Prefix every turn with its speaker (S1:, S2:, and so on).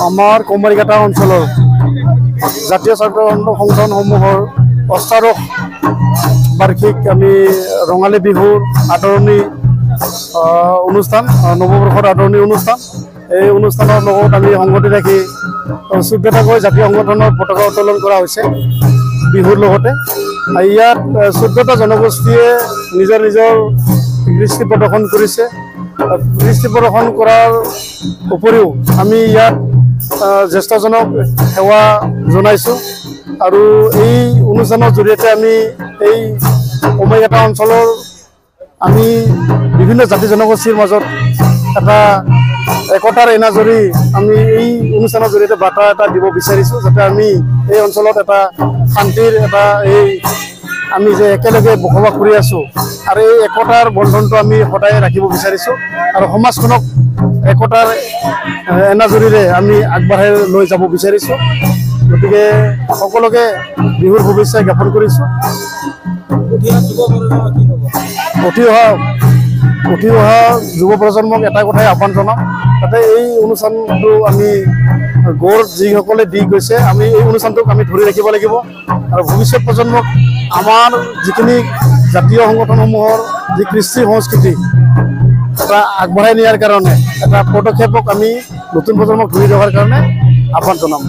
S1: আমাৰ কমাৰিঘাটা অঞ্চলৰ জাতীয় ছাত্ৰ সংগঠনসমূহৰ অষ্টাদশ বাৰ্ষিক আমি ৰঙালী বিহুৰ আদৰণি অনুষ্ঠান, নৱবৰ্ষৰ আদৰণি অনুষ্ঠান, এই অনুষ্ঠানৰ লগত আমি সংগতি ৰাখি 14টাকৈ জাতীয় সংগঠনৰ পতাকা উত্তোলন কৰা হৈছে বিহুৰ লগতে। ইয়াত 14টা জনগোষ্ঠীয়ে নিজৰ নিজৰ দৃষ্টি প্ৰদৰ্শন কৰিছে। দৃষ্টি প্ৰদৰ্শন কৰাৰ উপৰিও আমি ইয়াত জ্যেষ্ঠজনক সেৱা জনাইছোঁ আৰু এই অনুষ্ঠানৰ জৰিয়তে আমি এই কমাৰিঘাটা অঞ্চলৰ আমি বিভিন্ন জাতি জনগোষ্ঠীৰ মাজত এটা একতাৰ এনাজৰী আমি এই অনুষ্ঠানৰ জৰিয়তে বাৰ্তা এটা দিব বিচাৰিছোঁ, যাতে আমি এই অঞ্চলত এটা শান্তিৰ এটা আমি যে একেলগে বসবাস কৰি আছোঁ আৰু এই একতাৰ বন্ধনটো আমি সদায় ৰাখিব বিচাৰিছোঁ আৰু সমাজখনক একতাৰ এনাজৰীৰে আমি আগবঢ়াই লৈ যাব বিচাৰিছোঁ। গতিকে সকলোকে বিহুৰ শুভেচ্ছা জ্ঞাপন কৰিছোঁ। উঠি অহা যুৱ প্ৰজন্মক এটা কথাই আহ্বান জনাম, যাতে এই অনুষ্ঠানটো আমি গৌৰৱ যিসকলে দি গৈছে আমি এই অনুষ্ঠানটোক আমি ধৰি ৰাখিব লাগিব আৰু ভৱিষ্যত প্ৰজন্মক আমাৰ যিখিনি জাতীয় সংগঠনসমূহৰ যি কৃষ্টি সংস্কৃতি এটা আগবঢ়াই নিয়াৰ কাৰণে এটা পদক্ষেপক আমি নতুন প্ৰজন্মক ধৰি ৰখাৰ কাৰণে আহ্বান জনাম।